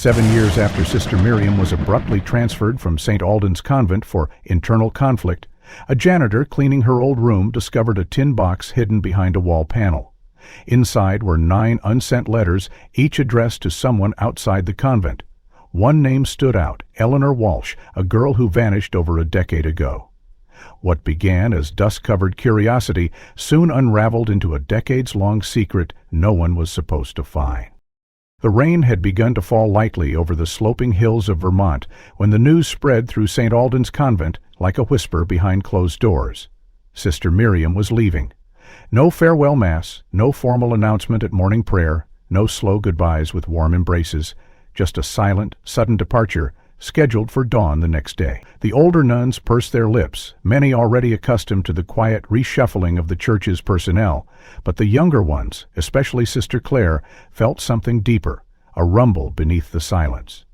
7 years after Sister Miriam was abruptly transferred from St. Alden's Convent for internal conflict, a janitor cleaning her old room discovered a tin box hidden behind a wall panel. Inside were 9 unsent letters, each addressed to someone outside the convent. One name stood out, Eleanor Walsh, a girl who vanished over a decade ago. What began as dust-covered curiosity soon unraveled into a decades-long secret no one was supposed to find. The rain had begun to fall lightly over the sloping hills of Vermont when the news spread through St. Alden's Convent like a whisper behind closed doors. Sister Miriam was leaving. No farewell mass, no formal announcement at morning prayer, no slow goodbyes with warm embraces, just a silent, sudden departure, scheduled for dawn the next day. The older nuns pursed their lips, many already accustomed to the quiet reshuffling of the church's personnel, but the younger ones, especially Sister Clare, felt something deeper, a rumble beneath the silence.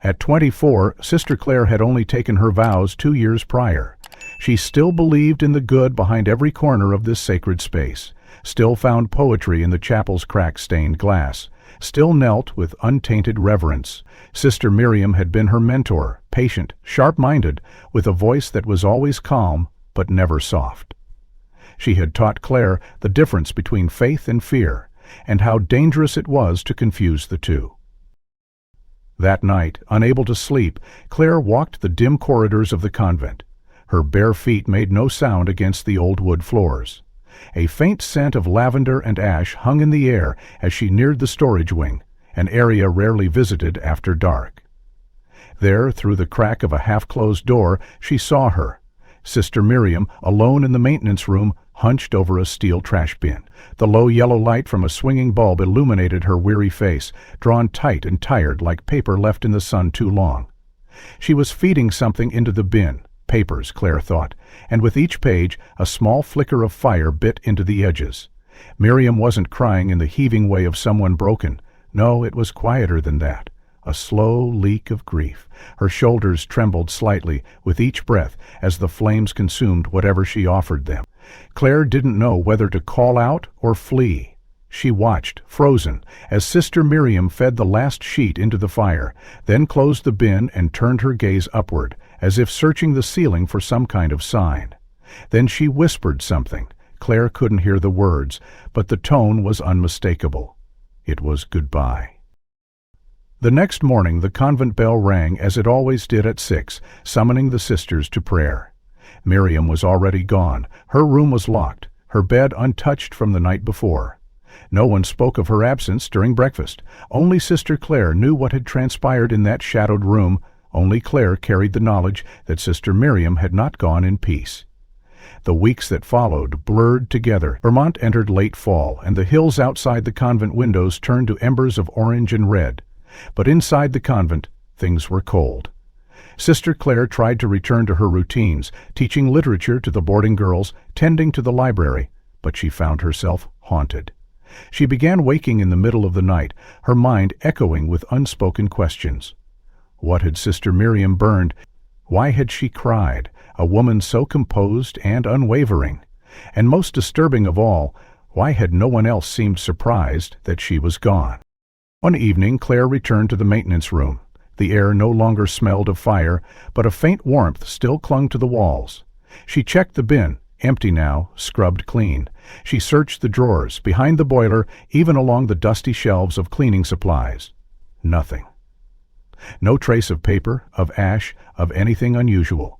At 24, Sister Clare had only taken her vows 2 years prior. She still believed in the good behind every corner of this sacred space, still found poetry in the chapel's crack-stained glass, still knelt with untainted reverence. Sister Miriam had been her mentor, patient, sharp-minded, with a voice that was always calm but never soft. She had taught Clare the difference between faith and fear, and how dangerous it was to confuse the two. That night, unable to sleep, Clare walked the dim corridors of the convent. Her bare feet made no sound against the old wood floors. A faint scent of lavender and ash hung in the air as she neared the storage wing, an area rarely visited after dark. There, through the crack of a half-closed door, she saw her. Sister Miriam, alone in the maintenance room, hunched over a steel trash bin. The low yellow light from a swinging bulb illuminated her weary face, drawn tight and tired like paper left in the sun too long. She was feeding something into the bin. Papers, Clare thought, and with each page a small flicker of fire bit into the edges. Miriam wasn't crying in the heaving way of someone broken. No, it was quieter than that. A slow leak of grief. Her shoulders trembled slightly with each breath as the flames consumed whatever she offered them. Clare didn't know whether to call out or flee. She watched, frozen, as Sister Miriam fed the last sheet into the fire, then closed the bin and turned her gaze upward, as if searching the ceiling for some kind of sign. Then she whispered something. Clare couldn't hear the words, but the tone was unmistakable. It was goodbye. The next morning the convent bell rang as it always did at 6, summoning the sisters to prayer. Miriam was already gone. Her room was locked, her bed untouched from the night before. No one spoke of her absence during breakfast. Only Sister Clare knew what had transpired in that shadowed room. Only Clare carried the knowledge that Sister Miriam had not gone in peace. The weeks that followed blurred together. Vermont entered late fall, and the hills outside the convent windows turned to embers of orange and red. But inside the convent, things were cold. Sister Clare tried to return to her routines, teaching literature to the boarding girls, tending to the library, but she found herself haunted. She began waking in the middle of the night, her mind echoing with unspoken questions. What had Sister Miriam burned? Why had she cried, a woman so composed and unwavering? And most disturbing of all, why had no one else seemed surprised that she was gone? One evening Clare returned to the maintenance room. The air no longer smelled of fire, but a faint warmth still clung to the walls. She checked the bin, empty now, scrubbed clean. She searched the drawers, behind the boiler, even along the dusty shelves of cleaning supplies. Nothing. No trace of paper, of ash, of anything unusual.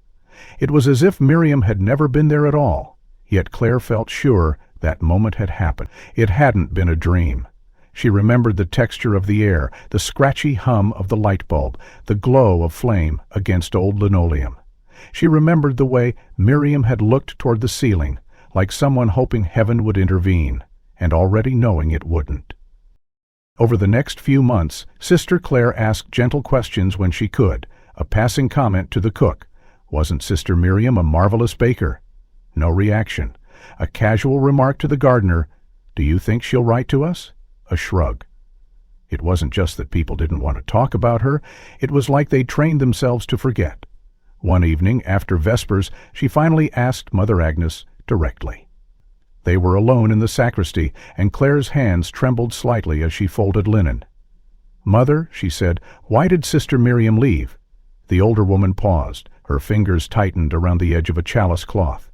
It was as if Miriam had never been there at all, yet Clare felt sure that moment had happened. It hadn't been a dream. She remembered the texture of the air, the scratchy hum of the light bulb, the glow of flame against old linoleum. She remembered the way Miriam had looked toward the ceiling, like someone hoping heaven would intervene, and already knowing it wouldn't. Over the next few months, Sister Clare asked gentle questions when she could, a passing comment to the cook. Wasn't Sister Miriam a marvelous baker? No reaction. A casual remark to the gardener, "Do you think she'll write to us?" A shrug. It wasn't just that people didn't want to talk about her, it was like they'd trained themselves to forget. One evening, after Vespers, she finally asked Mother Agnes directly. They were alone in the sacristy, and Clare's hands trembled slightly as she folded linen. "Mother," she said, "why did Sister Miriam leave?" The older woman paused. Her fingers tightened around the edge of a chalice cloth.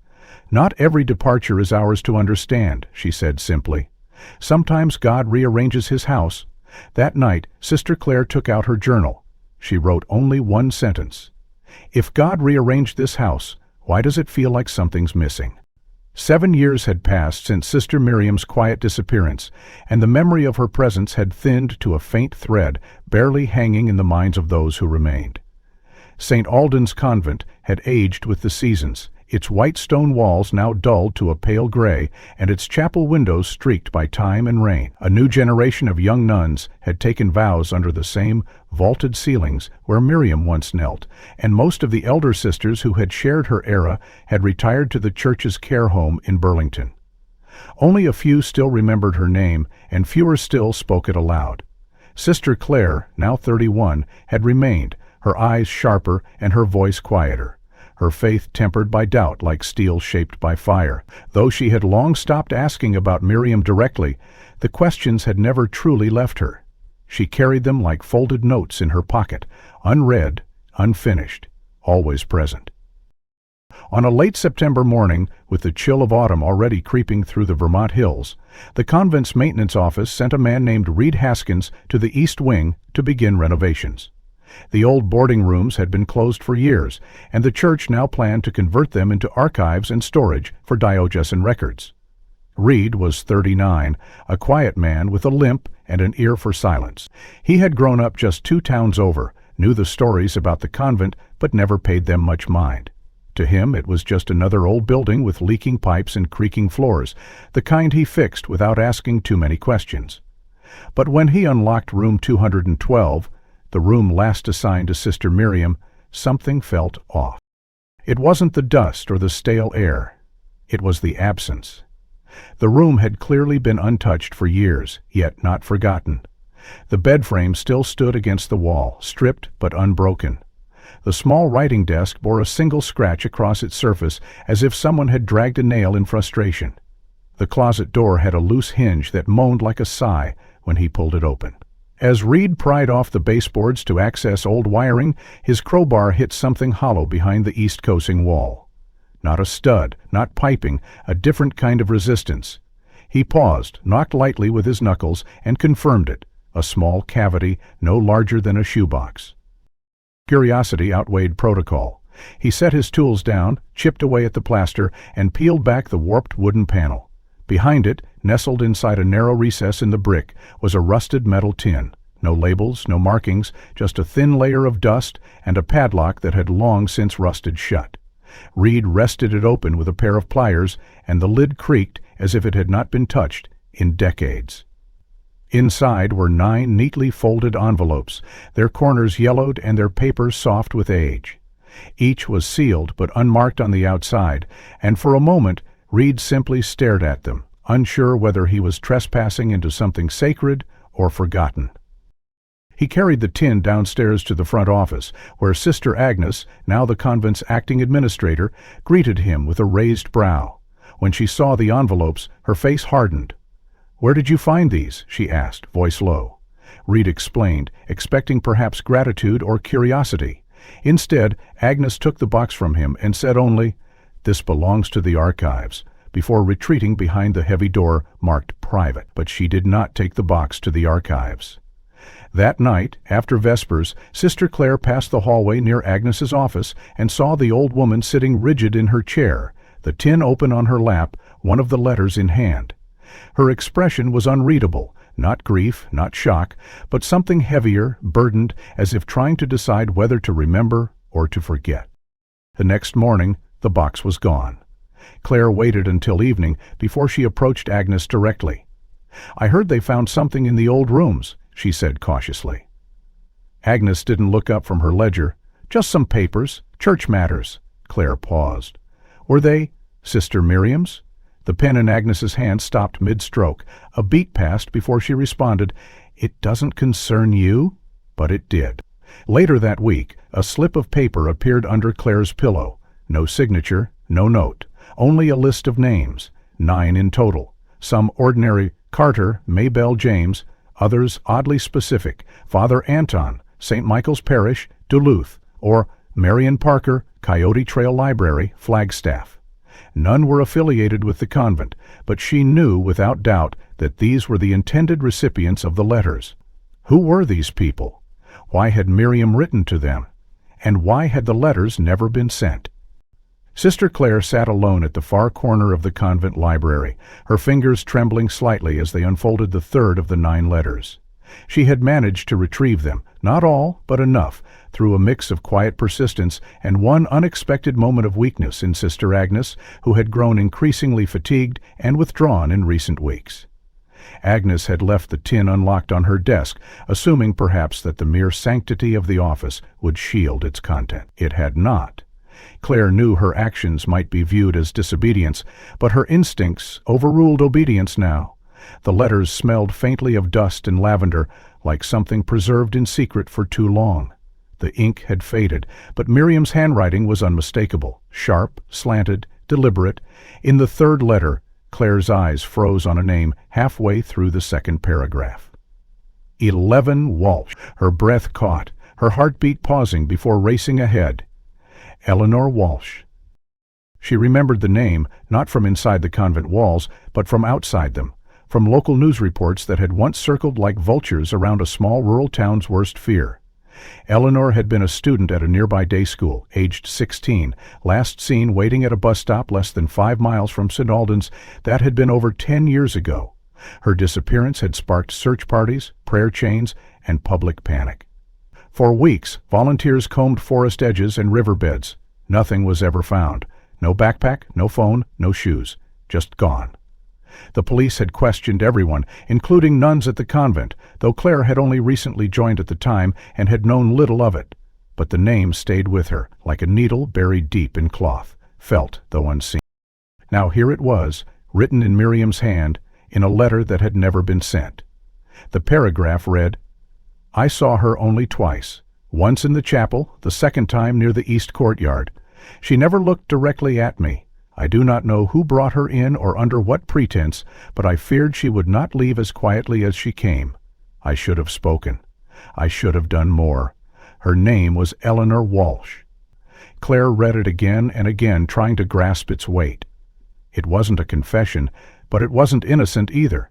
"Not every departure is ours to understand," she said simply. "Sometimes God rearranges his house." That night, Sister Clare took out her journal. She wrote only one sentence. "If God rearranged this house, why does it feel like something's missing?" 7 years had passed since Sister Miriam's quiet disappearance, and the memory of her presence had thinned to a faint thread, barely hanging in the minds of those who remained. St. Alden's Convent had aged with the seasons, its white stone walls now dulled to a pale gray, and its chapel windows streaked by time and rain. A new generation of young nuns had taken vows under the same vaulted ceilings where Miriam once knelt, and most of the elder sisters who had shared her era had retired to the church's care home in Burlington. Only a few still remembered her name, and fewer still spoke it aloud. Sister Clare, now 31, had remained, her eyes sharper and her voice quieter, her faith tempered by doubt like steel shaped by fire. Though she had long stopped asking about Miriam directly, the questions had never truly left her. She carried them like folded notes in her pocket, unread, unfinished, always present. On a late September morning, with the chill of autumn already creeping through the Vermont hills, the convent's maintenance office sent a man named Reed Haskins to the East Wing to begin renovations. The old boarding rooms had been closed for years, and the church now planned to convert them into archives and storage for diocesan records. Reed was 39, a quiet man with a limp and an ear for silence. He had grown up just 2 towns over, knew the stories about the convent, but never paid them much mind. To him it was just another old building with leaking pipes and creaking floors, the kind he fixed without asking too many questions. But when he unlocked room 212, the room last assigned to Sister Miriam, something felt off. It wasn't the dust or the stale air. It was the absence. The room had clearly been untouched for years, yet not forgotten. The bed frame still stood against the wall, stripped but unbroken. The small writing desk bore a single scratch across its surface, as if someone had dragged a nail in frustration. The closet door had a loose hinge that moaned like a sigh when he pulled it open. As Reed pried off the baseboards to access old wiring, his crowbar hit something hollow behind the east-coasting wall. Not a stud, not piping, a different kind of resistance. He paused, knocked lightly with his knuckles, and confirmed it, a small cavity no larger than a shoebox. Curiosity outweighed protocol. He set his tools down, chipped away at the plaster, and peeled back the warped wooden panel. Behind it, nestled inside a narrow recess in the brick, was a rusted metal tin. No labels, no markings, just a thin layer of dust and a padlock that had long since rusted shut. Reed wrested it open with a pair of pliers, and the lid creaked as if it had not been touched in decades. Inside were 9 neatly folded envelopes, their corners yellowed and their papers soft with age. Each was sealed but unmarked on the outside, and for a moment Reed simply stared at them, unsure whether he was trespassing into something sacred or forgotten. He carried the tin downstairs to the front office, where Sister Agnes, now the convent's acting administrator, greeted him with a raised brow. When she saw the envelopes, her face hardened. "Where did you find these?" she asked, voice low. Reed explained, expecting perhaps gratitude or curiosity. Instead, Agnes took the box from him and said only, "This belongs to the archives," before retreating behind the heavy door marked private. But she did not take the box to the archives. That night, after Vespers, Sister Clare passed the hallway near Agnes's office and saw the old woman sitting rigid in her chair, the tin open on her lap, one of the letters in hand. Her expression was unreadable, not grief, not shock, but something heavier, burdened, as if trying to decide whether to remember or to forget. The next morning, the box was gone. Clare waited until evening before she approached Agnes directly. "I heard they found something in the old rooms," she said cautiously. Agnes didn't look up from her ledger. "Just some papers, church matters." Clare paused. "Were they Sister Miriam's?" The pen in Agnes's hand stopped mid-stroke. A beat passed before she responded, "It doesn't concern you?" But it did. Later that week, a slip of paper appeared under Clare's pillow. No signature, no note. Only a list of names, 9 in total. Some ordinary: Carter, Maybelle James, others oddly specific: Father Anton, St. Michael's Parish, Duluth, or Marion Parker, Coyote Trail Library, Flagstaff. None were affiliated with the convent, but she knew without doubt that these were the intended recipients of the letters. Who were these people? Why had Miriam written to them? And why had the letters never been sent? Sister Clare sat alone at the far corner of the convent library, her fingers trembling slightly as they unfolded the third of the 9 letters. She had managed to retrieve them, not all, but enough, through a mix of quiet persistence and one unexpected moment of weakness in Sister Agnes, who had grown increasingly fatigued and withdrawn in recent weeks. Agnes had left the tin unlocked on her desk, assuming perhaps that the mere sanctity of the office would shield its content. It had not. Clare knew her actions might be viewed as disobedience, but her instincts overruled obedience now. The letters smelled faintly of dust and lavender, like something preserved in secret for too long. The ink had faded, but Miriam's handwriting was unmistakable, sharp, slanted, deliberate. In the third letter, Clare's eyes froze on a name halfway through the second paragraph. Eleanor Walsh. Her breath caught, her heartbeat pausing before racing ahead. Eleanor Walsh. She remembered the name, not from inside the convent walls, but from outside them, from local news reports that had once circled like vultures around a small rural town's worst fear. Eleanor had been a student at a nearby day school, aged 16, last seen waiting at a bus stop less than 5 miles from St. Alden's. That had been over 10 years ago. Her disappearance had sparked search parties, prayer chains, and public panic. For weeks, volunteers combed forest edges and riverbeds. Nothing was ever found. No backpack, no phone, no shoes. Just gone. The police had questioned everyone, including nuns at the convent, though Clare had only recently joined at the time and had known little of it. But the name stayed with her, like a needle buried deep in cloth, felt though unseen. Now here it was, written in Miriam's hand, in a letter that had never been sent. The paragraph read, "I saw her only twice, once in the chapel, the second time near the east courtyard. She never looked directly at me. I do not know who brought her in or under what pretense, but I feared she would not leave as quietly as she came. I should have spoken. I should have done more. Her name was Eleanor Walsh." Clare read it again and again, trying to grasp its weight. It wasn't a confession, but it wasn't innocent either.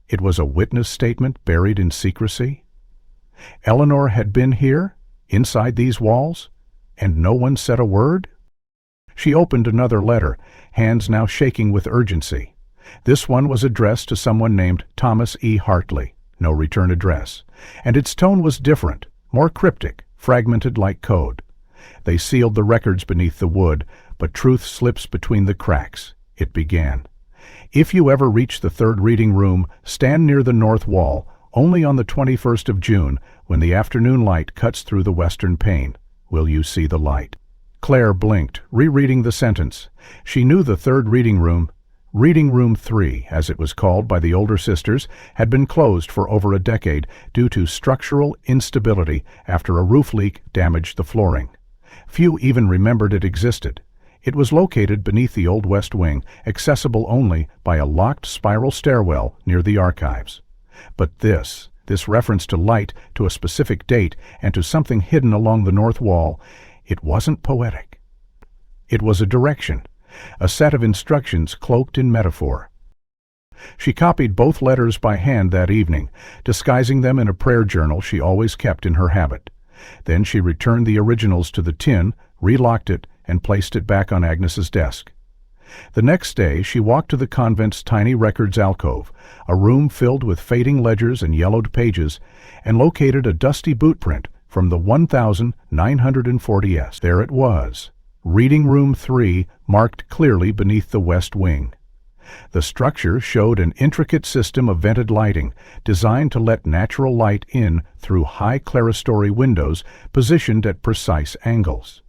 It was a witness statement buried in secrecy. Eleanor had been here, inside these walls, and no one said a word? She opened another letter, hands now shaking with urgency. This one was addressed to someone named Thomas E. Hartley, no return address, and its tone was different, more cryptic, fragmented like code. They sealed the records beneath the wood, but truth slips between the cracks. It began. "If you ever reach the third reading room, stand near the north wall, only on the 21st of June, when the afternoon light cuts through the western pane. Will you see the light?" Clare blinked, rereading the sentence. She knew the third reading room, Reading Room 3, as it was called by the older sisters, had been closed for over a decade due to structural instability after a roof leak damaged the flooring. Few even remembered it existed. It was located beneath the old west wing, accessible only by a locked spiral stairwell near the archives. But this reference to light, to a specific date, and to something hidden along the north wall, it wasn't poetic. It was a direction, a set of instructions cloaked in metaphor. She copied both letters by hand that evening, disguising them in a prayer journal she always kept in her habit. Then she returned the originals to the tin, relocked it, and placed it back on Agnes's desk. The next day she walked to the convent's tiny records alcove, a room filled with fading ledgers and yellowed pages, and located a dusty bootprint from the 1940s. There it was, Reading Room 3, marked clearly beneath the west wing. The structure showed an intricate system of vented lighting, designed to let natural light in through high clerestory windows positioned at precise angles.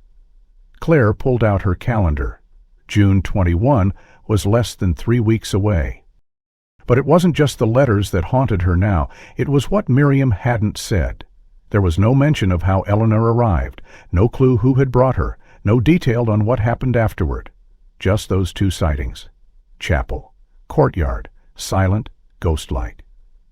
Clare pulled out her calendar. June 21 was less than 3 weeks away. But it wasn't just the letters that haunted her now, it was what Miriam hadn't said. There was no mention of how Eleanor arrived, no clue who had brought her, no detail on what happened afterward. Just those two sightings. Chapel. Courtyard. Silent. Ghost-like.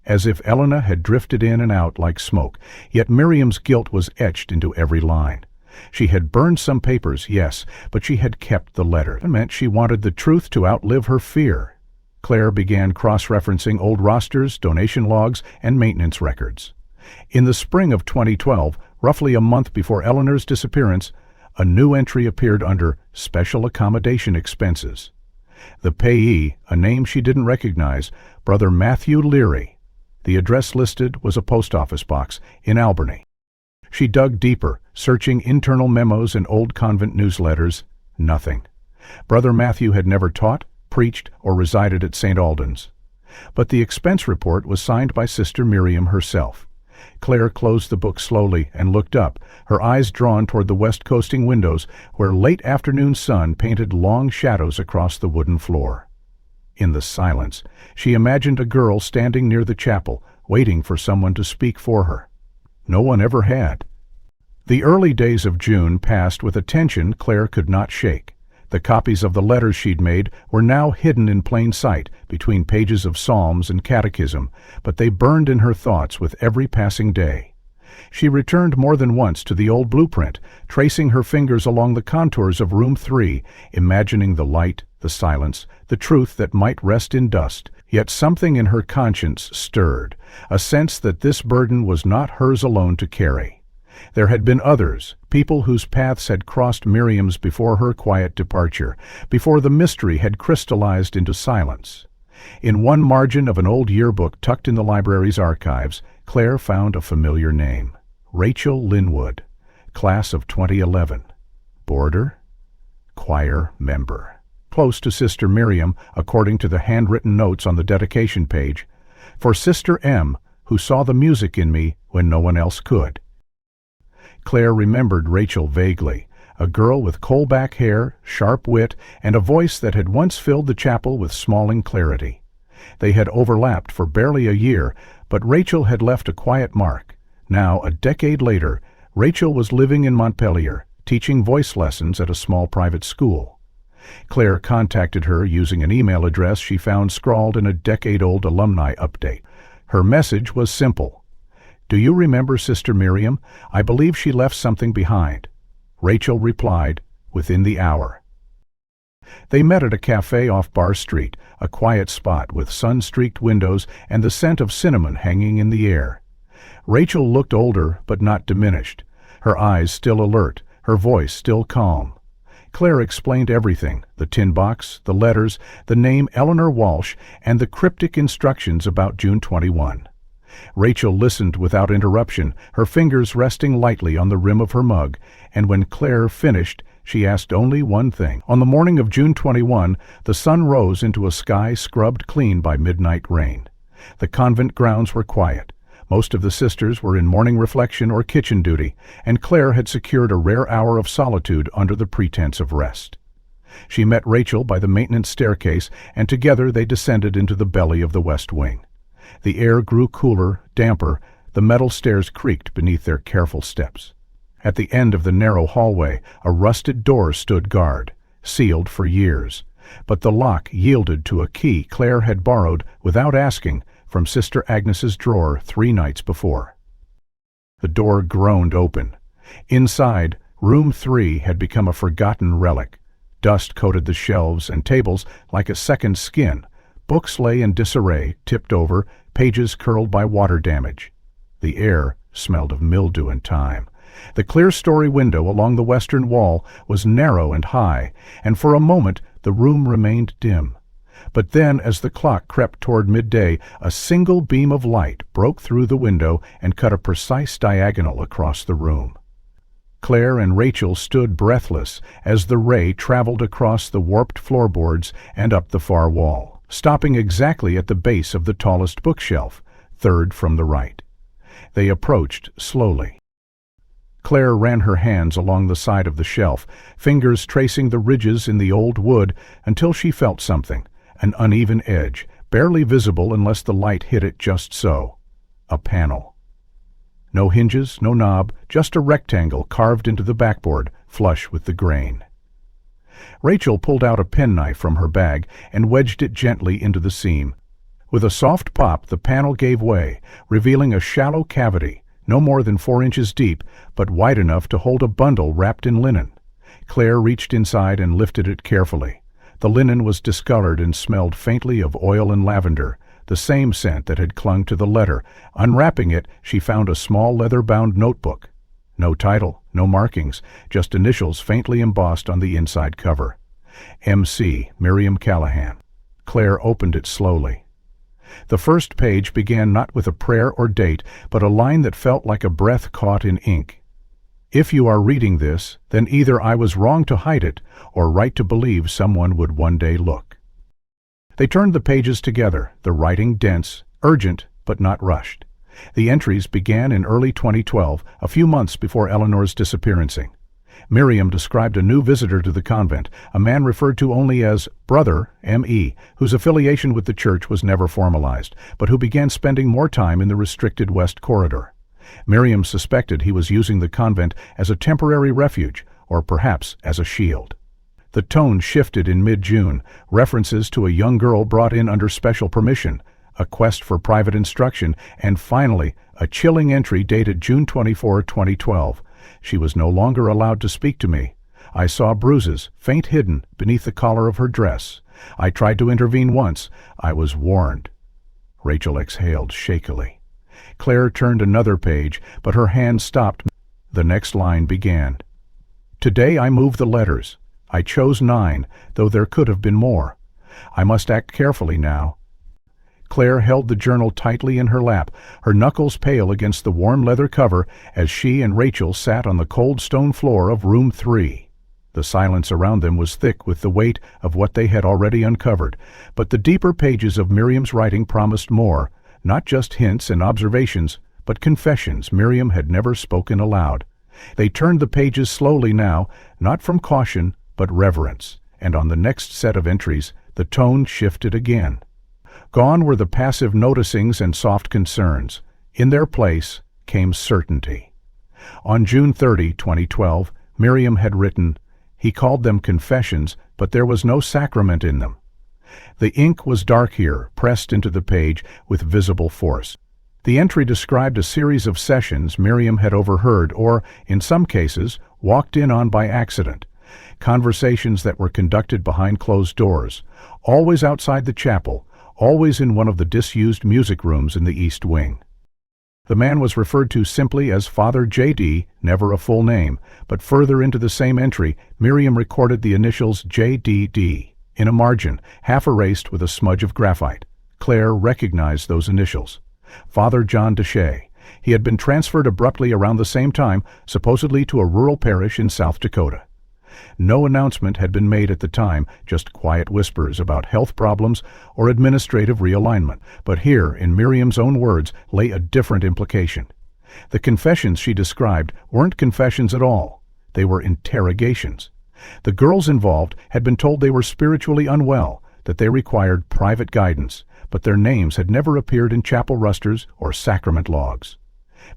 as if Eleanor had drifted in and out like smoke, yet Miriam's guilt was etched into every line. She had burned some papers, yes, but she had kept the letter. It meant she wanted the truth to outlive her fear. Claire began cross-referencing old rosters, donation logs, and maintenance records. In the spring of 2012, roughly a month before Eleanor's disappearance, a new entry appeared under Special Accommodation Expenses. The payee, a name she didn't recognize, Brother Matthew Leary. The address listed was a post office box in Albany. She dug deeper, searching internal memos and old convent newsletters. Nothing. Brother Matthew had never taught, preached, or resided at St. Alden's. But the expense report was signed by Sister Miriam herself. Claire closed the book slowly and looked up, her eyes drawn toward the west-coasting windows where late afternoon sun painted long shadows across the wooden floor. In the silence, she imagined a girl standing near the chapel, waiting for someone to speak for her. No one ever had. The early days of June passed with a tension Claire could not shake. The copies of the letters she'd made were now hidden in plain sight between pages of psalms and catechism, but they burned in her thoughts with every passing day. She returned more than once to the old blueprint, tracing her fingers along the contours of room 3, imagining the light, the silence, the truth that might rest in dust. Yet something in her conscience stirred, a sense that this burden was not hers alone to carry. There had been others, people whose paths had crossed Miriam's before her quiet departure, before the mystery had crystallized into silence. In one margin of an old yearbook tucked in the library's archives, Claire found a familiar name. Rachel Linwood, class of 2011. Boarder, choir member. Close to Sister Miriam, according to the handwritten notes on the dedication page, for Sister M, who saw the music in me when no one else could. Claire remembered Rachel vaguely, a girl with coal-back hair, sharp wit, and a voice that had once filled the chapel with smalling clarity. They had overlapped for barely a year, but Rachel had left a quiet mark. Now, a decade later, Rachel was living in Montpelier, teaching voice lessons at a small private school. Claire contacted her using an email address she found scrawled in a decade-old alumni update. Her message was simple. "Do you remember Sister Miriam? I believe she left something behind." Rachel replied, "Within the hour." They met at a cafe off Bar Street, a quiet spot with sun-streaked windows and the scent of cinnamon hanging in the air. Rachel looked older but not diminished, her eyes still alert, her voice still calm. Claire explained everything, the tin box, the letters, the name Eleanor Walsh, and the cryptic instructions about June 21. Rachel listened without interruption, her fingers resting lightly on the rim of her mug, and when Claire finished, she asked only one thing. On the morning of June 21, the sun rose into a sky scrubbed clean by midnight rain. The convent grounds were quiet. Most of the sisters were in morning reflection or kitchen duty, and Claire had secured a rare hour of solitude under the pretense of rest. She met Rachel by the maintenance staircase, and together they descended into the belly of the west wing. The air grew cooler, damper, the metal stairs creaked beneath their careful steps. At the end of the narrow hallway, a rusted door stood guard, sealed for years, but the lock yielded to a key Claire had borrowed, without asking, from Sister Agnes's drawer 3 nights before. The door groaned open. Inside, room 3 had become a forgotten relic. Dust coated the shelves and tables like a second skin. Books lay in disarray, tipped over, pages curled by water damage. The air smelled of mildew and time. The clear-story window along the western wall was narrow and high, and for a moment the room remained dim. But then, as the clock crept toward midday, a single beam of light broke through the window and cut a precise diagonal across the room. Claire and Rachel stood breathless as the ray traveled across the warped floorboards and up the far wall, stopping exactly at the base of the tallest bookshelf, third from the right. They approached slowly. Claire ran her hands along the side of the shelf, fingers tracing the ridges in the old wood until she felt something, an uneven edge, barely visible unless the light hit it just so. A panel. No hinges, no knob, just a rectangle carved into the backboard, flush with the grain. Rachel pulled out a penknife from her bag and wedged it gently into the seam. With a soft pop, the panel gave way, revealing a shallow cavity, no more than 4 inches deep, but wide enough to hold a bundle wrapped in linen. Claire reached inside and lifted it carefully. The linen was discolored and smelled faintly of oil and lavender, the same scent that had clung to the letter. Unwrapping it, she found a small leather-bound notebook. No title, no markings, just initials faintly embossed on the inside cover. M.C. Miriam Callahan. Claire opened it slowly. The first page began not with a prayer or date, but a line that felt like a breath caught in ink. If you are reading this, then either I was wrong to hide it, or right to believe someone would one day look. They turned the pages together, the writing dense, urgent, but not rushed. The entries began in early 2012, a few months before Eleanor's disappearancing. Miriam described a new visitor to the convent, a man referred to only as Brother M.E., whose affiliation with the church was never formalized, but who began spending more time in the restricted West Corridor. Miriam suspected he was using the convent as a temporary refuge, or perhaps as a shield. The tone shifted in mid-June, references to a young girl brought in under special permission, a quest for private instruction, and finally, a chilling entry dated June 24, 2012. She was no longer allowed to speak to me. I saw bruises, faint hidden, beneath the collar of her dress. I tried to intervene once. I was warned. Rachel exhaled shakily. Claire turned another page, but her hand stopped. The next line began. Today I moved the letters. I chose 9, though there could have been more. I must act carefully now. Claire held the journal tightly in her lap, her knuckles pale against the warm leather cover as she and Rachel sat on the cold stone floor of room 3. The silence around them was thick with the weight of what they had already uncovered, but the deeper pages of Miriam's writing promised more, not just hints and observations, but confessions Miriam had never spoken aloud. They turned the pages slowly now, not from caution, but reverence, and on the next set of entries, the tone shifted again. Gone were the passive noticings and soft concerns. In their place came certainty. On June 30, 2012, Miriam had written, "He called them confessions, but there was no sacrament in them." The ink was dark here, pressed into the page with visible force. The entry described a series of sessions Miriam had overheard or, in some cases, walked in on by accident. Conversations that were conducted behind closed doors, always outside the chapel, always in one of the disused music rooms in the East Wing. The man was referred to simply as Father J.D., never a full name, but further into the same entry, Miriam recorded the initials J.D.D. in a margin, half erased with a smudge of graphite. Claire recognized those initials. Father John Deshay. He had been transferred abruptly around the same time, supposedly to a rural parish in South Dakota. No announcement had been made at the time, just quiet whispers about health problems or administrative realignment. But here, in Miriam's own words, lay a different implication. The confessions she described weren't confessions at all. They were interrogations. The girls involved had been told they were spiritually unwell, that they required private guidance, but their names had never appeared in chapel rosters or sacrament logs.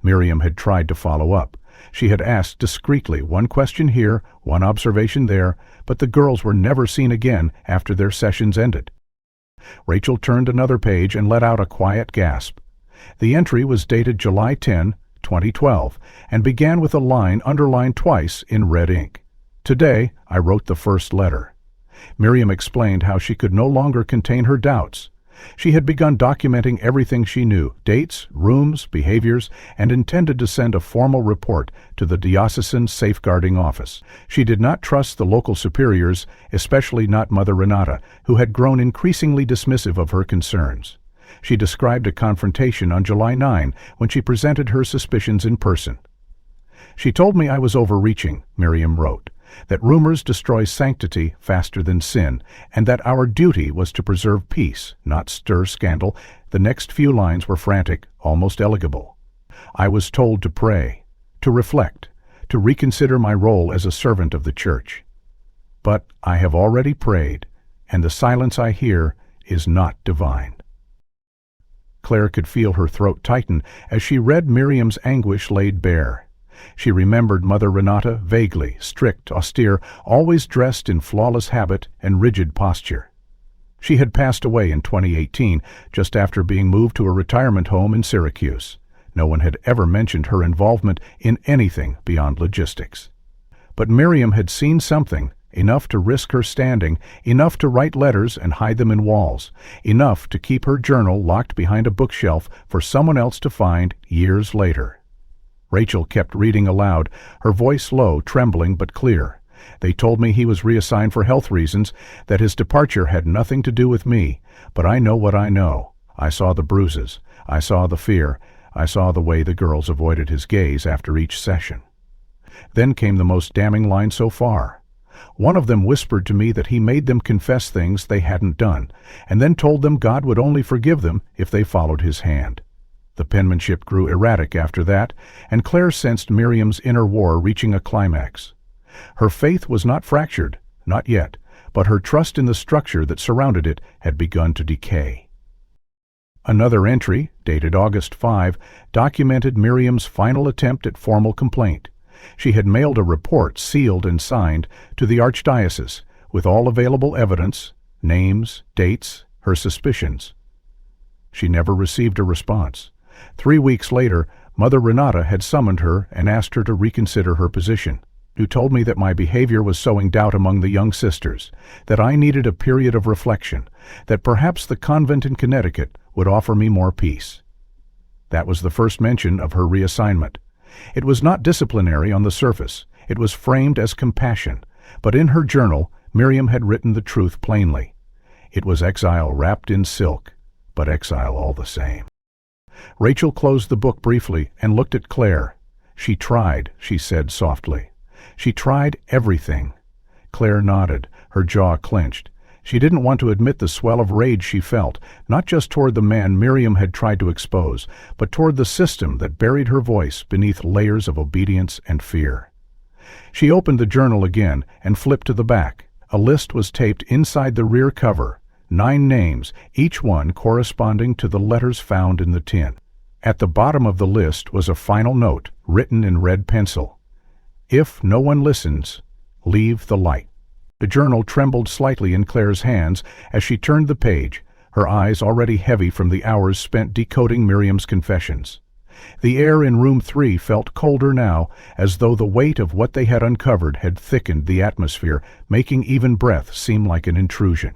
Miriam had tried to follow up. She had asked discreetly one question here, one observation there, but the girls were never seen again after their sessions ended. Rachel turned another page and let out a quiet gasp. The entry was dated July 10, 2012, and began with a line underlined twice in red ink. Today, I wrote the first letter. Miriam explained how she could no longer contain her doubts. She had begun documenting everything she knew, dates, rooms, behaviors, and intended to send a formal report to the Diocesan Safeguarding Office. She did not trust the local superiors, especially not Mother Renata, who had grown increasingly dismissive of her concerns. She described a confrontation on July 9 when she presented her suspicions in person. "She told me I was overreaching," Miriam wrote, "that rumors destroy sanctity faster than sin, and that our duty was to preserve peace, not stir scandal." The next few lines were frantic, almost illegible. "I was told to pray, to reflect, to reconsider my role as a servant of the Church. But I have already prayed, and the silence I hear is not divine." Claire could feel her throat tighten as she read Miriam's anguish laid bare. She remembered Mother Renata vaguely, strict, austere, always dressed in flawless habit and rigid posture. She had passed away in 2018, just after being moved to a retirement home in Syracuse. No one had ever mentioned her involvement in anything beyond logistics. But Miriam had seen something, enough to risk her standing, enough to write letters and hide them in walls, enough to keep her journal locked behind a bookshelf for someone else to find years later. Rachel kept reading aloud, her voice low, trembling but clear. They told me he was reassigned for health reasons, that his departure had nothing to do with me, but I know what I know. I saw the bruises. I saw the fear. I saw the way the girls avoided his gaze after each session. Then came the most damning line so far. One of them whispered to me that he made them confess things they hadn't done, and then told them God would only forgive them if they followed his hand. The penmanship grew erratic after that, and Claire sensed Miriam's inner war reaching a climax. Her faith was not fractured, not yet, but her trust in the structure that surrounded it had begun to decay. Another entry, dated August 5, documented Miriam's final attempt at formal complaint. She had mailed a report, sealed and signed, to the Archdiocese, with all available evidence, names, dates, her suspicions. She never received a response. 3 weeks later, Mother Renata had summoned her and asked her to reconsider her position. "You told me that my behavior was sowing doubt among the young sisters, that I needed a period of reflection, that perhaps the convent in Connecticut would offer me more peace." That was the first mention of her reassignment. It was not disciplinary on the surface. It was framed as compassion. But in her journal, Miriam had written the truth plainly. It was exile wrapped in silk, but exile all the same. Rachel closed the book briefly and looked at Claire. "She tried," she said softly. "She tried everything." Claire nodded, her jaw clenched. She didn't want to admit the swell of rage she felt, not just toward the man Miriam had tried to expose, but toward the system that buried her voice beneath layers of obedience and fear. She opened the journal again and flipped to the back. A list was taped inside the rear cover, 9 names, each one corresponding to the letters found in the tin. At the bottom of the list was a final note, written in red pencil. "If no one listens, leave the light." The journal trembled slightly in Claire's hands as she turned the page, her eyes already heavy from the hours spent decoding Miriam's confessions. The air in room 3 felt colder now, as though the weight of what they had uncovered had thickened the atmosphere, making even breath seem like an intrusion.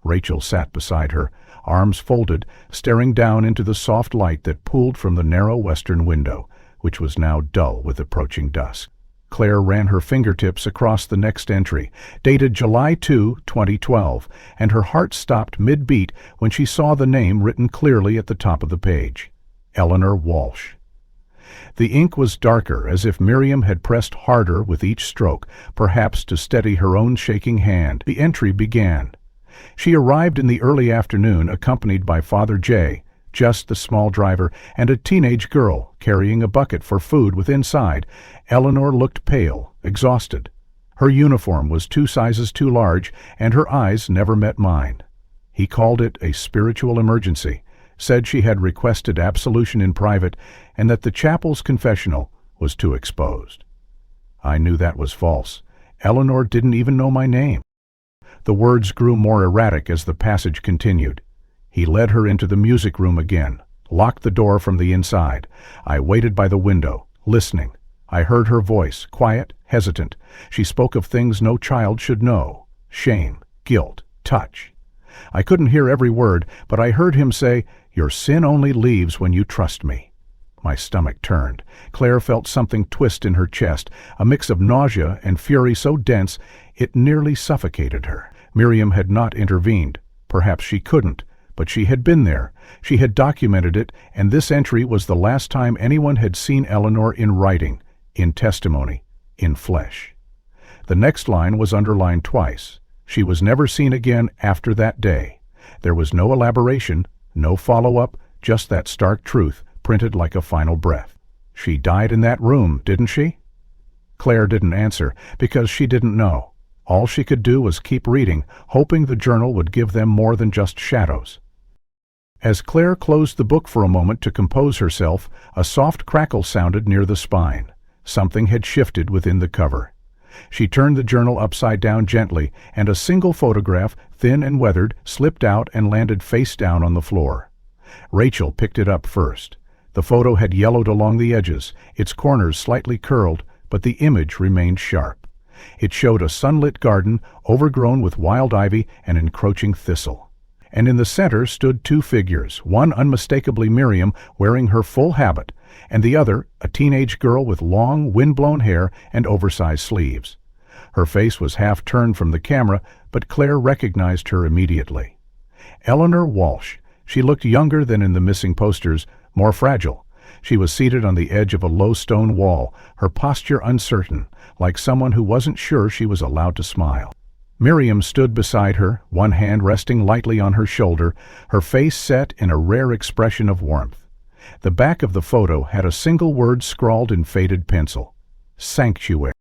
Rachel sat beside her, arms folded, staring down into the soft light that pooled from the narrow western window, which was now dull with approaching dusk. Claire ran her fingertips across the next entry, dated July 2, 2012, and her heart stopped mid-beat when she saw the name written clearly at the top of the page. Eleanor Walsh. The ink was darker, as if Miriam had pressed harder with each stroke, perhaps to steady her own shaking hand. The entry began. She arrived in the early afternoon accompanied by Father J., just the small driver, and a teenage girl carrying a bucket for food with inside. Eleanor looked pale, exhausted. Her uniform was 2 sizes too large, and her eyes never met mine. He called it a spiritual emergency, said she had requested absolution in private, and that the chapel's confessional was too exposed. I knew that was false. Eleanor didn't even know my name. The words grew more erratic as the passage continued. He led her into the music room again, locked the door from the inside. I waited by the window, listening. I heard her voice, quiet, hesitant. She spoke of things no child should know: shame, guilt, touch. I couldn't hear every word, but I heard him say, "Your sin only leaves when you trust me." My stomach turned. Claire felt something twist in her chest, a mix of nausea and fury so dense it nearly suffocated her. Miriam had not intervened. Perhaps she couldn't. But she had been there. She had documented it, and this entry was the last time anyone had seen Eleanor in writing, in testimony, in flesh. The next line was underlined twice. She was never seen again after that day. There was no elaboration, no follow-up, just that stark truth, printed like a final breath. She died in that room, didn't she? Claire didn't answer, because she didn't know. All she could do was keep reading, hoping the journal would give them more than just shadows. As Claire closed the book for a moment to compose herself, a soft crackle sounded near the spine. Something had shifted within the cover. She turned the journal upside down gently, and a single photograph, thin and weathered, slipped out and landed face down on the floor. Rachel picked it up first. The photo had yellowed along the edges, its corners slightly curled, but the image remained sharp. It showed a sunlit garden overgrown with wild ivy and encroaching thistle. And in the center stood two figures, one unmistakably Miriam wearing her full habit, and the other a teenage girl with long, wind-blown hair and oversized sleeves. Her face was half turned from the camera, but Claire recognized her immediately. Eleanor Walsh. She looked younger than in the missing posters, more fragile. She was seated on the edge of a low stone wall, her posture uncertain, like someone who wasn't sure she was allowed to smile. Miriam stood beside her, one hand resting lightly on her shoulder, her face set in a rare expression of warmth. The back of the photo had a single word scrawled in faded pencil: sanctuary.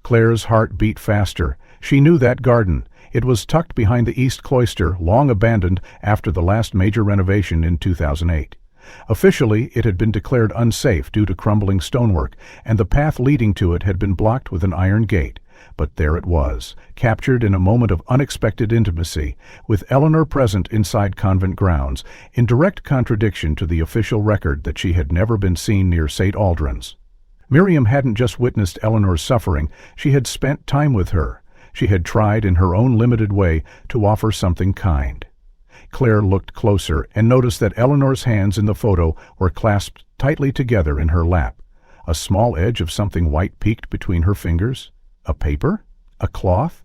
Claire's heart beat faster. She knew that garden. It was tucked behind the east cloister, long abandoned after the last major renovation in 2008. Officially, it had been declared unsafe due to crumbling stonework, and the path leading to it had been blocked with an iron gate. But there it was, captured in a moment of unexpected intimacy, with Eleanor present inside convent grounds, in direct contradiction to the official record that she had never been seen near St. Aldrin's. Miriam hadn't just witnessed Eleanor's suffering, she had spent time with her. She had tried, in her own limited way, to offer something kind. Claire looked closer and noticed that Eleanor's hands in the photo were clasped tightly together in her lap. A small edge of something white peeked between her fingers. A paper? A cloth?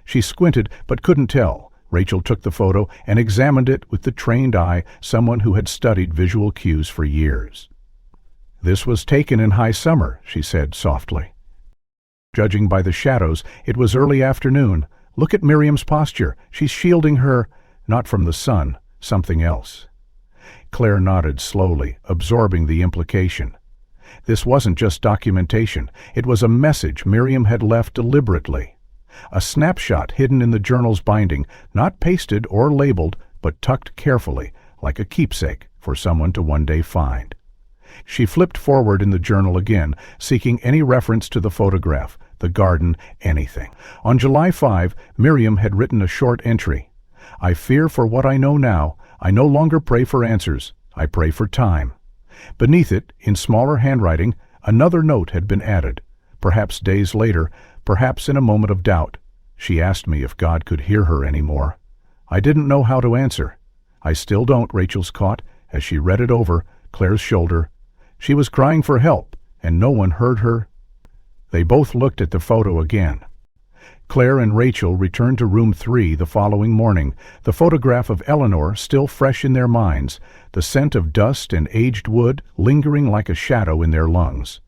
She squinted but couldn't tell. Rachel took the photo and examined it with the trained eye someone who had studied visual cues for years. "This was taken in high summer," she said softly. "Judging by the shadows, it was early afternoon. Look at Miriam's posture. She's shielding her, not from the sun, something else." Claire nodded slowly, absorbing the implication. This wasn't just documentation. It was a message Miriam had left deliberately. A snapshot hidden in the journal's binding, not pasted or labeled, but tucked carefully, like a keepsake for someone to one day find. She flipped forward in the journal again, seeking any reference to the photograph, the garden, anything. On July 5, Miriam had written a short entry. "I fear for what I know now. I no longer pray for answers. I pray for time." Beneath it, in smaller handwriting, another note had been added. Perhaps days later, perhaps in a moment of doubt. She asked me if God could hear her anymore. I didn't know how to answer. I still don't, Rachel's caught, as she read it over, Claire's shoulder. She was crying for help, and no one heard her. They both looked at the photo again. Claire and Rachel returned to room 3 the following morning, the photograph of Eleanor still fresh in their minds, the scent of dust and aged wood lingering like a shadow in their lungs.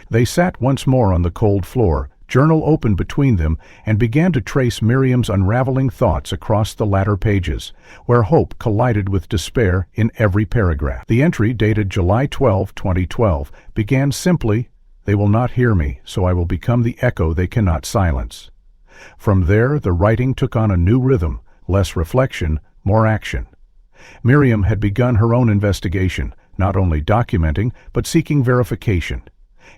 They sat once more on the cold floor, journal open between them, and began to trace Miriam's unraveling thoughts across the latter pages, where hope collided with despair in every paragraph. The entry, dated July 12, 2012, began simply, "They will not hear me, so I will become the echo they cannot silence." From there, the writing took on a new rhythm, less reflection, more action. Miriam had begun her own investigation, not only documenting, but seeking verification.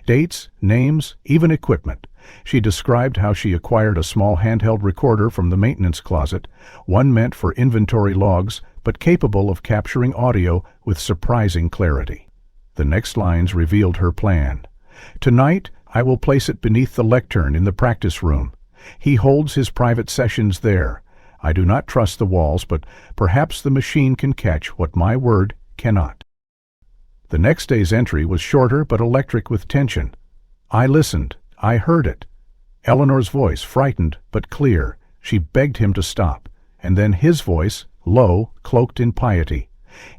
Dates, names, even equipment. She described how she acquired a small handheld recorder from the maintenance closet, one meant for inventory logs, but capable of capturing audio with surprising clarity. The next lines revealed her plan. "Tonight, I will place it beneath the lectern in the practice room. He holds his private sessions there. I do not trust the walls, but perhaps the machine can catch what my word cannot." The next day's entry was shorter but electric with tension. "I listened. I heard it." Eleanor's voice, frightened but clear. She begged him to stop. And then his voice, low, cloaked in piety.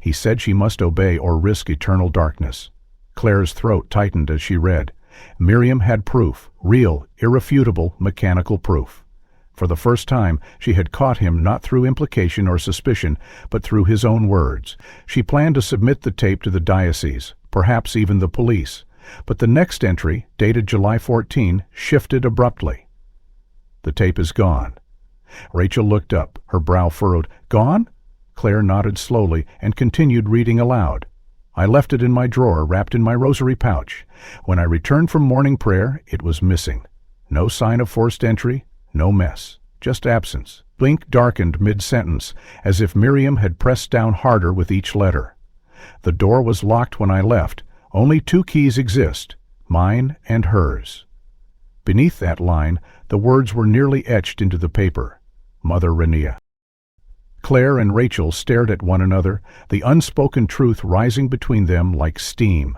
He said she must obey or risk eternal darkness. Claire's throat tightened as she read. Miriam had proof, real, irrefutable, mechanical proof. For the first time, she had caught him not through implication or suspicion, but through his own words. She planned to submit the tape to the diocese, perhaps even the police. But the next entry, dated July 14, shifted abruptly. "The tape is gone." Rachel looked up, her brow furrowed. "Gone?" Claire nodded slowly and continued reading aloud. "I left it in my drawer, wrapped in my rosary pouch. When I returned from morning prayer, it was missing. No sign of forced entry, no mess, just absence. Blink darkened mid-sentence, as if Miriam had pressed down harder with each letter. The door was locked when I left. Only 2 keys exist, mine and hers. Beneath that line, the words were nearly etched into the paper. Mother Renea. Claire and Rachel stared at one another, the unspoken truth rising between them like steam.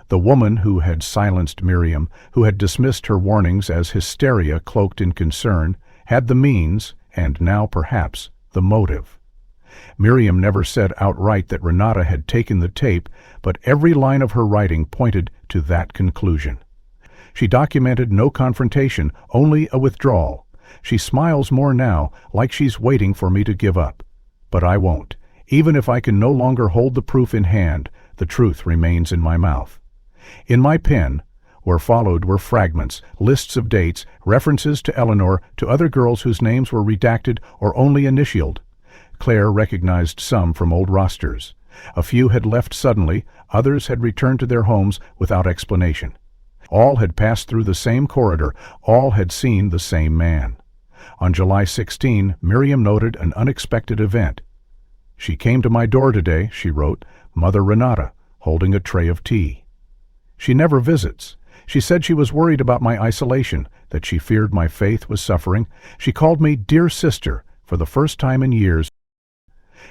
The woman who had silenced Miriam, who had dismissed her warnings as hysteria cloaked in concern, had the means, and now perhaps the motive. Miriam never said outright that Renata had taken the tape, but every line of her writing pointed to that conclusion. She documented no confrontation, only a withdrawal. She smiles more now, like she's waiting for me to give up. But I won't. Even if I can no longer hold the proof in hand, the truth remains in my mouth. In my pen, where followed were fragments, lists of dates, references to Eleanor, to other girls whose names were redacted or only initialed. Claire recognized some from old rosters. A few had left suddenly, others had returned to their homes without explanation. All had passed through the same corridor, all had seen the same man. On July 16, Miriam noted an unexpected event. She came to my door today, she wrote, Mother Renata, holding a tray of tea. She never visits. She said she was worried about my isolation, that she feared my faith was suffering. She called me dear sister for the first time in years.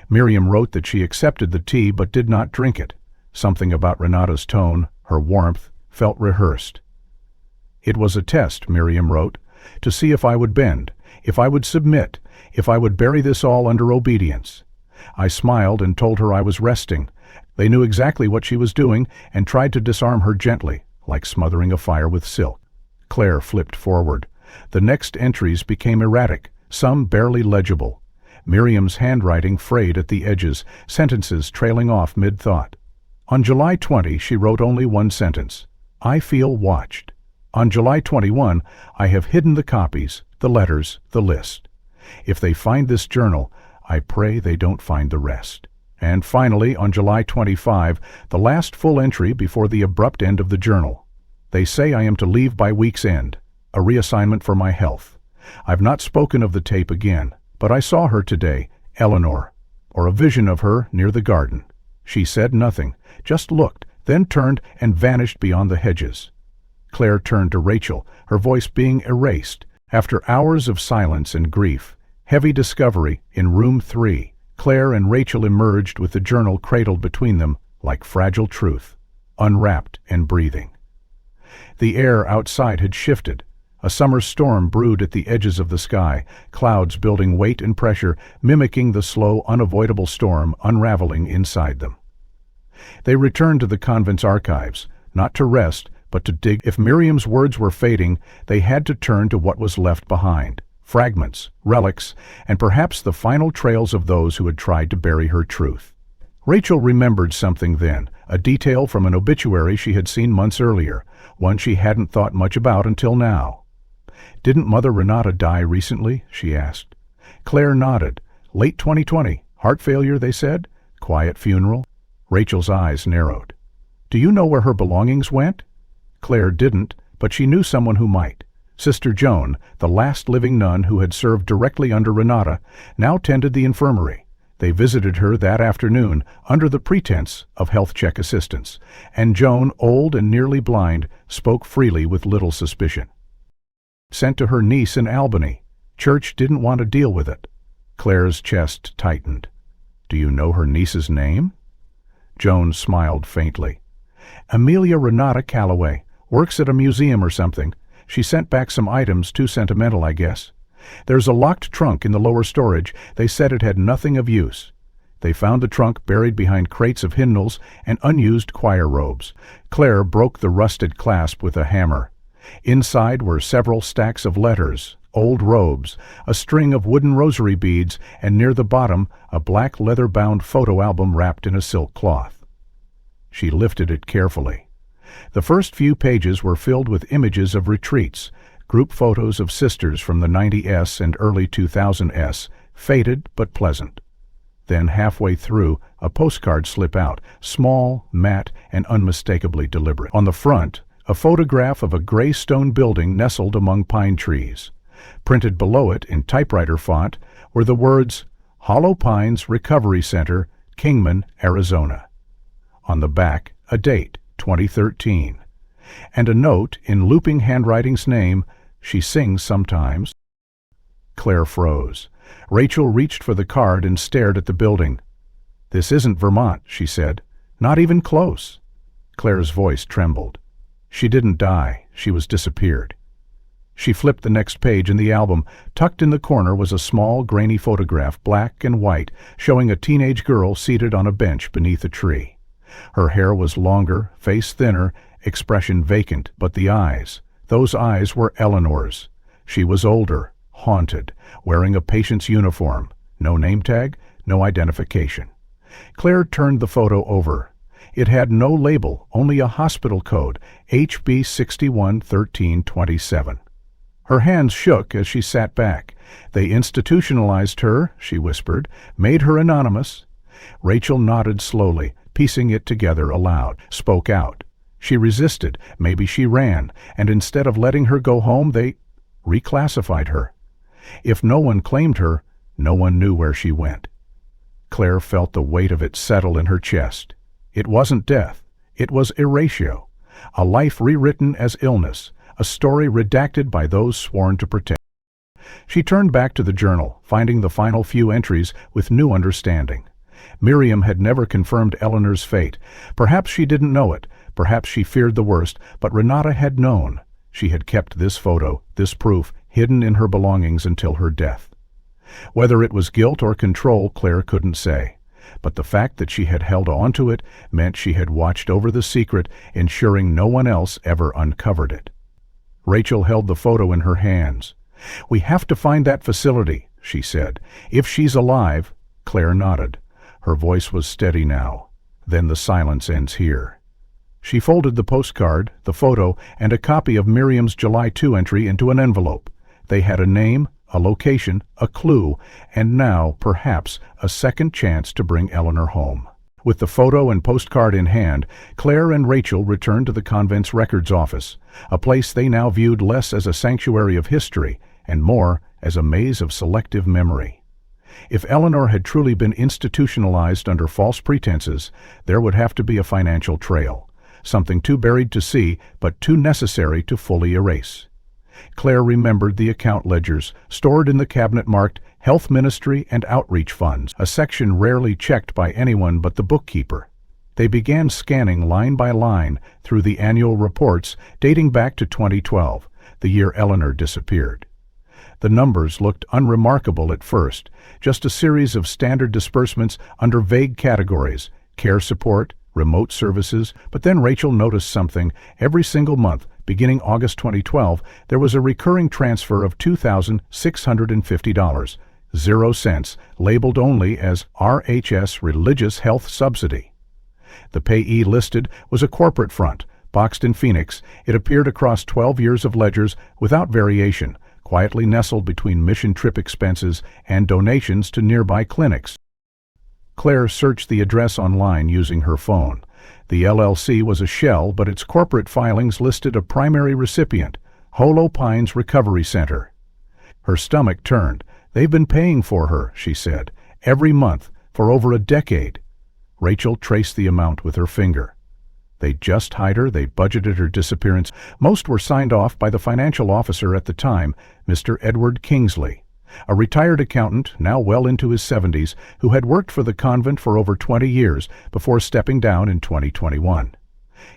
Miriam wrote that she accepted the tea but did not drink it. Something about Renata's tone, her warmth, felt rehearsed. It was a test, Miriam wrote, to see if I would bend, if I would submit, if I would bury this all under obedience. I smiled and told her I was resting. They knew exactly what she was doing and tried to disarm her gently, like smothering a fire with silk. Claire flipped forward. The next entries became erratic, some barely legible. Miriam's handwriting frayed at the edges, sentences trailing off mid-thought. On July 20, she wrote only one sentence. I feel watched. On July 21, I have hidden the copies, the letters, the list. If they find this journal, I pray they don't find the rest. And finally, on July 25, the last full entry before the abrupt end of the journal. They say I am to leave by week's end, a reassignment for my health. I've not spoken of the tape again, but I saw her today, Eleanor, or a vision of her near the garden. She said nothing, just looked, then turned and vanished beyond the hedges. Claire turned to Rachel, her voice being erased. After hours of silence and grief, heavy discovery, in room 3, Claire and Rachel emerged with the journal cradled between them like fragile truth, unwrapped and breathing. The air outside had shifted. A summer storm brewed at the edges of the sky, clouds building weight and pressure, mimicking the slow, unavoidable storm unraveling inside them. They returned to the convent's archives, not to rest, but to dig. If Miriam's words were fading, they had to turn to what was left behind. Fragments, relics, and perhaps the final trails of those who had tried to bury her truth. Rachel remembered something then, a detail from an obituary she had seen months earlier, one she hadn't thought much about until now. Didn't Mother Renata die recently? She asked. Claire nodded. Late 2020. Heart failure, they said. Quiet funeral. Rachel's eyes narrowed. Do you know where her belongings went? Claire didn't, but she knew someone who might. Sister Joan, the last living nun who had served directly under Renata, now tended the infirmary. They visited her that afternoon under the pretense of health check assistance, and Joan, old and nearly blind, spoke freely with little suspicion. Sent to her niece in Albany. Church didn't want to deal with it. Claire's chest tightened. Do you know her niece's name? Joan smiled faintly. Amelia Renata Calloway. Works at a museum or something. She sent back some items, too sentimental, I guess. There's a locked trunk in the lower storage. They said it had nothing of use. They found the trunk buried behind crates of hymnals and unused choir robes. Claire broke the rusted clasp with a hammer. Inside were several stacks of letters, old robes, a string of wooden rosary beads, and near the bottom, a black leather-bound photo album wrapped in a silk cloth. She lifted it carefully. The first few pages were filled with images of retreats, group photos of sisters from the 90s and early 2000s, faded but pleasant. Then halfway through, a postcard slipped out, small, matte, and unmistakably deliberate. On the front, a photograph of a gray stone building nestled among pine trees. Printed below it in typewriter font were the words, Hollow Pines Recovery Center, Kingman, Arizona. On the back, a date, 2013. And a note in looping handwriting's name, She sings sometimes. Claire froze. Rachel reached for the card and stared at the building. This isn't Vermont, she said. Not even close. Claire's voice trembled. She didn't die. She was disappeared. She flipped the next page in the album. Tucked in the corner was a small, grainy photograph, black and white, showing a teenage girl seated on a bench beneath a tree. Her hair was longer, face thinner, expression vacant, but the eyes, those eyes were Eleanor's. She was older, haunted, wearing a patient's uniform. No name tag, no identification. Claire turned the photo over. It had no label, only a hospital code, HB 611327. Her hands shook as she sat back. They institutionalized her, she whispered, made her anonymous. Rachel nodded slowly, piecing it together aloud, spoke out. She resisted, maybe she ran, and instead of letting her go home, they reclassified her. If no one claimed her, no one knew where she went. Claire felt the weight of it settle in her chest. It wasn't death. It was erasure. A life rewritten as illness, a story redacted by those sworn to protect. She turned back to the journal, finding the final few entries with new understanding. Miriam had never confirmed Eleanor's fate. Perhaps she didn't know it. Perhaps she feared the worst, but Renata had known. She had kept this photo, this proof, hidden in her belongings until her death. Whether it was guilt or control, Claire couldn't say. But the fact that she had held on to it meant she had watched over the secret, ensuring no one else ever uncovered it. Rachel held the photo in her hands. "We have to find that facility," she said. "If she's alive." Claire nodded. Her voice was steady now. "Then the silence ends here." She folded the postcard, the photo, and a copy of Miriam's July 2 entry into an envelope. They had a name, a location, a clue, and now, perhaps, a second chance to bring Eleanor home. With the photo and postcard in hand, Claire and Rachel returned to the convent's records office, a place they now viewed less as a sanctuary of history and more as a maze of selective memory. If Eleanor had truly been institutionalized under false pretenses, there would have to be a financial trail, something too buried to see but too necessary to fully erase. Claire remembered the account ledgers, stored in the cabinet marked Health Ministry and Outreach Funds, a section rarely checked by anyone but the bookkeeper. They began scanning line by line through the annual reports dating back to 2012, the year Eleanor disappeared. The numbers looked unremarkable at first, just a series of standard disbursements under vague categories, care support, remote services, but then Rachel noticed something. Every single month, beginning August 2012, there was a recurring transfer of $2,650, 0 cents, labeled only as RHS Religious Health Subsidy. The payee listed was a corporate front, boxed in Phoenix. It appeared across 12 years of ledgers without variation, quietly nestled between mission trip expenses and donations to nearby clinics. Claire searched the address online using her phone. The LLC was a shell, but its corporate filings listed a primary recipient, Hollow Pines Recovery Center. Her stomach turned. "They've been paying for her," she said, "every month, for over a decade." Rachel traced the amount with her finger. They'd just hired her, they budgeted her disappearance. Most were signed off by the financial officer at the time, Mr. Edward Kingsley, a retired accountant, now well into his 70s, who had worked for the convent for over 20 years before stepping down in 2021.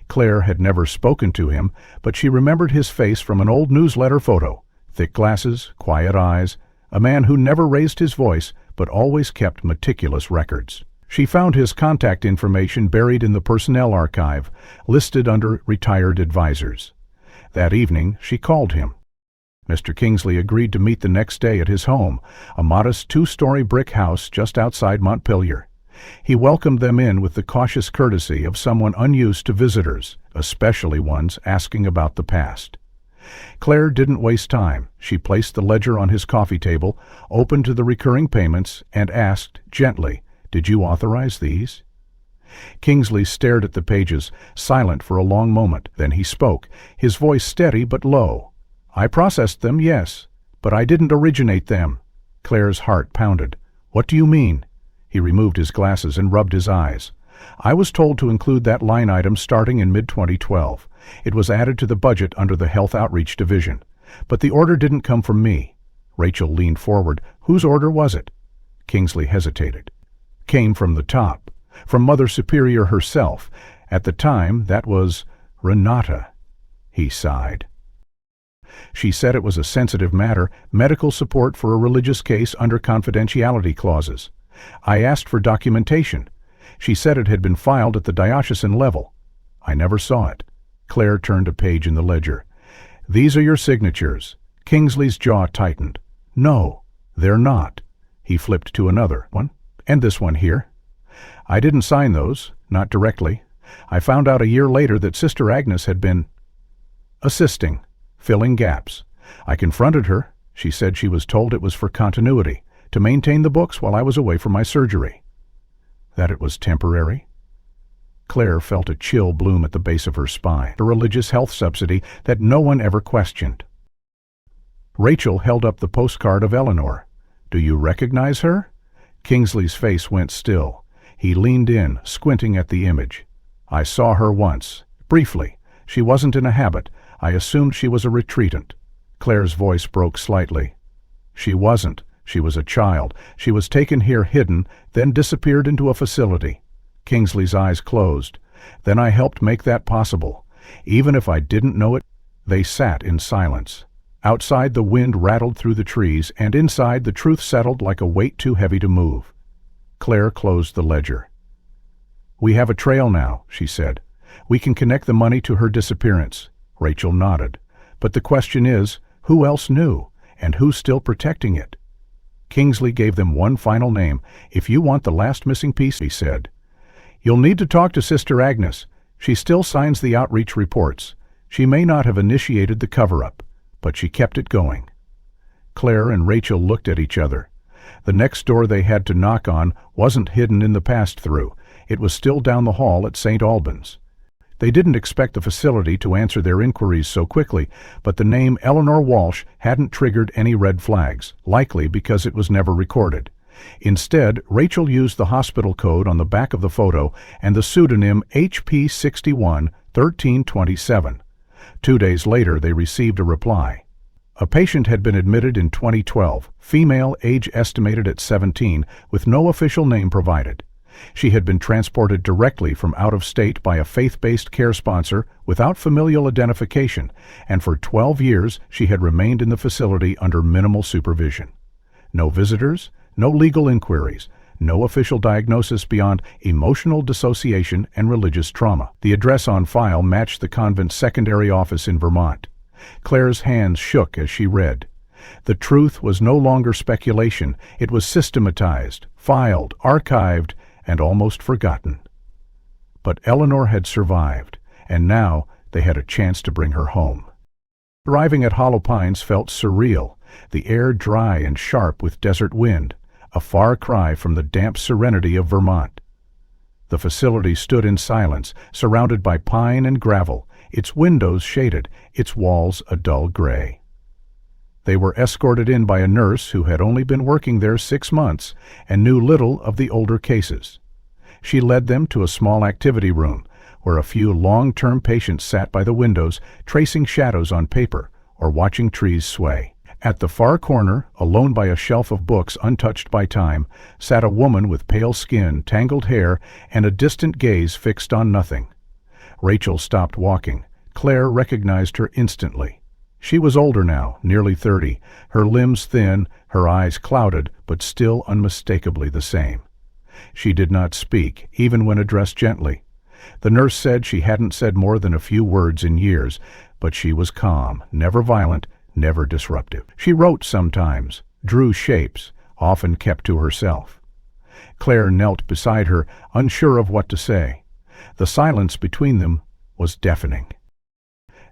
Claire had never spoken to him, but she remembered his face from an old newsletter photo. Thick glasses, quiet eyes, a man who never raised his voice but always kept meticulous records. She found his contact information buried in the personnel archive, listed under retired advisors. That evening, she called him. Mr. Kingsley agreed to meet the next day at his home, a modest 2-story brick house just outside Montpelier. He welcomed them in with the cautious courtesy of someone unused to visitors, especially ones asking about the past. Claire didn't waste time. She placed the ledger on his coffee table, opened to the recurring payments, and asked, gently, "Did you authorize these?" Kingsley stared at the pages, silent for a long moment. Then he spoke, his voice steady but low. "I processed them, yes, but I didn't originate them." Claire's heart pounded. "What do you mean?" He removed his glasses and rubbed his eyes. "I was told to include that line item starting in mid-2012. It was added to the budget under the Health Outreach Division. But the order didn't come from me." Rachel leaned forward. "Whose order was it?" Kingsley hesitated. "Came from the top. From Mother Superior herself. At the time, that was Renata." He sighed. "She said it was a sensitive matter, medical support for a religious case under confidentiality clauses. I asked for documentation. She said it had been filed at the diocesan level. I never saw it." Claire turned a page in the ledger. "These are your signatures." Kingsley's jaw tightened. "No, they're not." He flipped to another one. "And this one here." "I didn't sign those, not directly. I found out a year later that Sister Agnes had been assisting, filling gaps. I confronted her. She said she was told it was for continuity, to maintain the books while I was away for my surgery." "That it was temporary?" Claire felt a chill bloom at the base of her spine, a religious health subsidy that no one ever questioned. Rachel held up the postcard of Eleanor. "Do you recognize her?" Kingsley's face went still. He leaned in, squinting at the image. "I saw her once. Briefly. She wasn't in a habit. I assumed she was a retreatant." Claire's voice broke slightly. "She wasn't. She was a child. She was taken here hidden, then disappeared into a facility." Kingsley's eyes closed. "Then I helped make that possible. Even if I didn't know it." They sat in silence. Outside, the wind rattled through the trees, and inside, the truth settled like a weight too heavy to move. Claire closed the ledger. "We have a trail now," she said. "We can connect the money to her disappearance." Rachel nodded. "But the question is, who else knew, and who's still protecting it?" Kingsley gave them one final name. "If you want the last missing piece," he said, "you'll need to talk to Sister Agnes. She still signs the outreach reports. She may not have initiated the cover-up, but she kept it going." Claire and Rachel looked at each other. The next door they had to knock on wasn't hidden in the pass-through. It was still down the hall at St. Albans. They didn't expect the facility to answer their inquiries so quickly, but the name Eleanor Walsh hadn't triggered any red flags, likely because it was never recorded. Instead, Rachel used the hospital code on the back of the photo and the pseudonym HP61 1327. 2 days later, they received a reply. A patient had been admitted in 2012, female, age estimated at 17, with no official name provided. She had been transported directly from out of state by a faith-based care sponsor without familial identification, and for 12 years she had remained in the facility under minimal supervision. No visitors, no legal inquiries, no official diagnosis beyond emotional dissociation and religious trauma. The address on file matched the convent's secondary office in Vermont. Claire's hands shook as she read. The truth was no longer speculation. It was systematized, filed, archived, and almost forgotten. But Eleanor had survived, and now they had a chance to bring her home. Arriving at Hollow Pines felt surreal, the air dry and sharp with desert wind, a far cry from the damp serenity of Vermont. The facility stood in silence, surrounded by pine and gravel, its windows shaded, its walls a dull gray. They were escorted in by a nurse who had only been working there 6 months and knew little of the older cases. She led them to a small activity room, where a few long-term patients sat by the windows, tracing shadows on paper or watching trees sway. At the far corner, alone by a shelf of books untouched by time, sat a woman with pale skin, tangled hair, and a distant gaze fixed on nothing. Rachel stopped walking. Claire recognized her instantly. She was older now, nearly 30, her limbs thin, her eyes clouded, but still unmistakably the same. She did not speak, even when addressed gently. The nurse said she hadn't said more than a few words in years, but she was calm, never violent, never disruptive. She wrote sometimes, drew shapes, often kept to herself. Claire knelt beside her, unsure of what to say. The silence between them was deafening.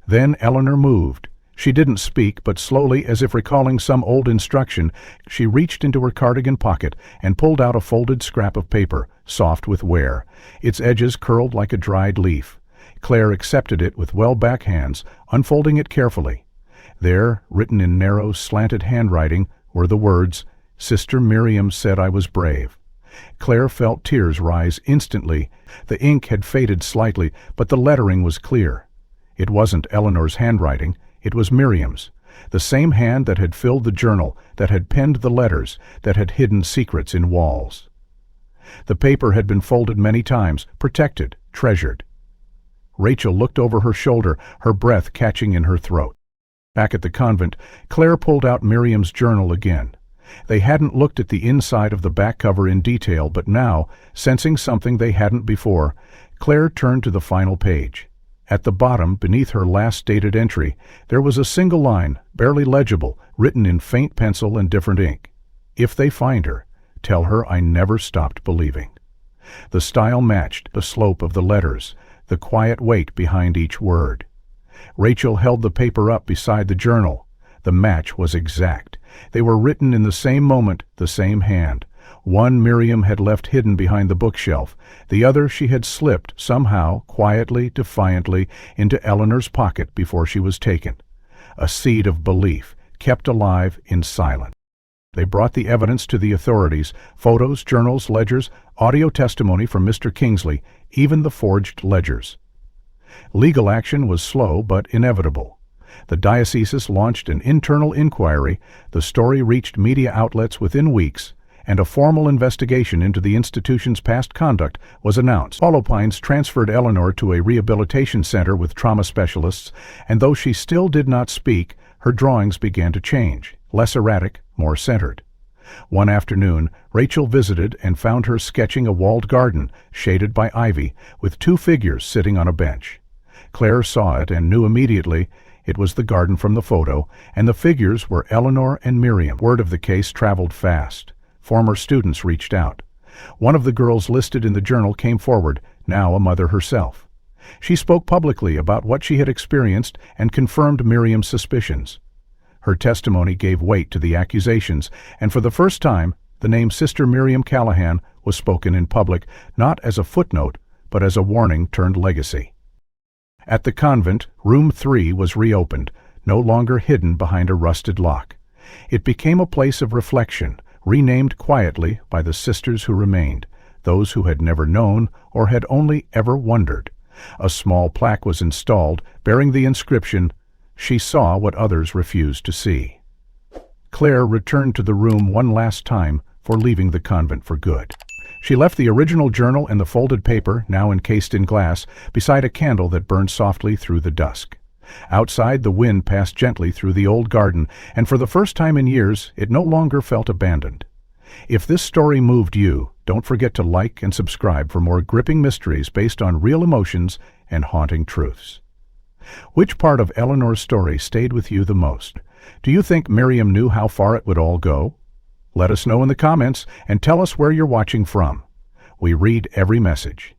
Then Eleanor moved. She didn't speak, but slowly, as if recalling some old instruction, she reached into her cardigan pocket and pulled out a folded scrap of paper, soft with wear, its edges curled like a dried leaf. Claire accepted it with well-back hands, unfolding it carefully. There, written in narrow, slanted handwriting, were the words, "Sister Miriam said I was brave." Claire felt tears rise instantly. The ink had faded slightly, but the lettering was clear. It wasn't Eleanor's handwriting, it was Miriam's, the same hand that had filled the journal, that had penned the letters, that had hidden secrets in walls. The paper had been folded many times, protected, treasured. Rachel looked over her shoulder, her breath catching in her throat. Back at the convent, Claire pulled out Miriam's journal again. They hadn't looked at the inside of the back cover in detail, but now, sensing something they hadn't before, Claire turned to the final page. At the bottom, beneath her last dated entry, there was a single line, barely legible, written in faint pencil and different ink. "If they find her, tell her I never stopped believing." The style matched the slope of the letters, the quiet weight behind each word. Rachel held the paper up beside the journal. The match was exact. They were written in the same moment, the same hand. One Miriam had left hidden behind the bookshelf. The other she had slipped, somehow, quietly, defiantly, into Eleanor's pocket before she was taken. A seed of belief, kept alive in silence. They brought the evidence to the authorities, photos, journals, ledgers, audio testimony from Mr. Kingsley, even the forged ledgers. Legal action was slow but inevitable. The diocese launched an internal inquiry, the story reached media outlets within weeks, and a formal investigation into the institution's past conduct was announced. Pines transferred Eleanor to a rehabilitation center with trauma specialists, and though she still did not speak, her drawings began to change, less erratic, more centered. One afternoon, Rachel visited and found her sketching a walled garden, shaded by ivy, with two figures sitting on a bench. Claire saw it and knew immediately it was the garden from the photo, and the figures were Eleanor and Miriam. Word of the case traveled fast. Former students reached out. One of the girls listed in the journal came forward, now a mother herself. She spoke publicly about what she had experienced and confirmed Miriam's suspicions. Her testimony gave weight to the accusations, and for the first time, the name Sister Miriam Callahan was spoken in public, not as a footnote, but as a warning turned legacy. At the convent, Room 3 was reopened, no longer hidden behind a rusted lock. It became a place of reflection, renamed quietly by the sisters who remained, those who had never known or had only ever wondered. A small plaque was installed, bearing the inscription, "She saw what others refused to see." Claire returned to the room one last time for leaving the convent for good. She left the original journal and the folded paper, now encased in glass, beside a candle that burned softly through the dusk. Outside, the wind passed gently through the old garden, and for the first time in years, it no longer felt abandoned. If this story moved you, don't forget to like and subscribe for more gripping mysteries based on real emotions and haunting truths. Which part of Eleanor's story stayed with you the most? Do you think Miriam knew how far it would all go? Let us know in the comments and tell us where you're watching from. We read every message.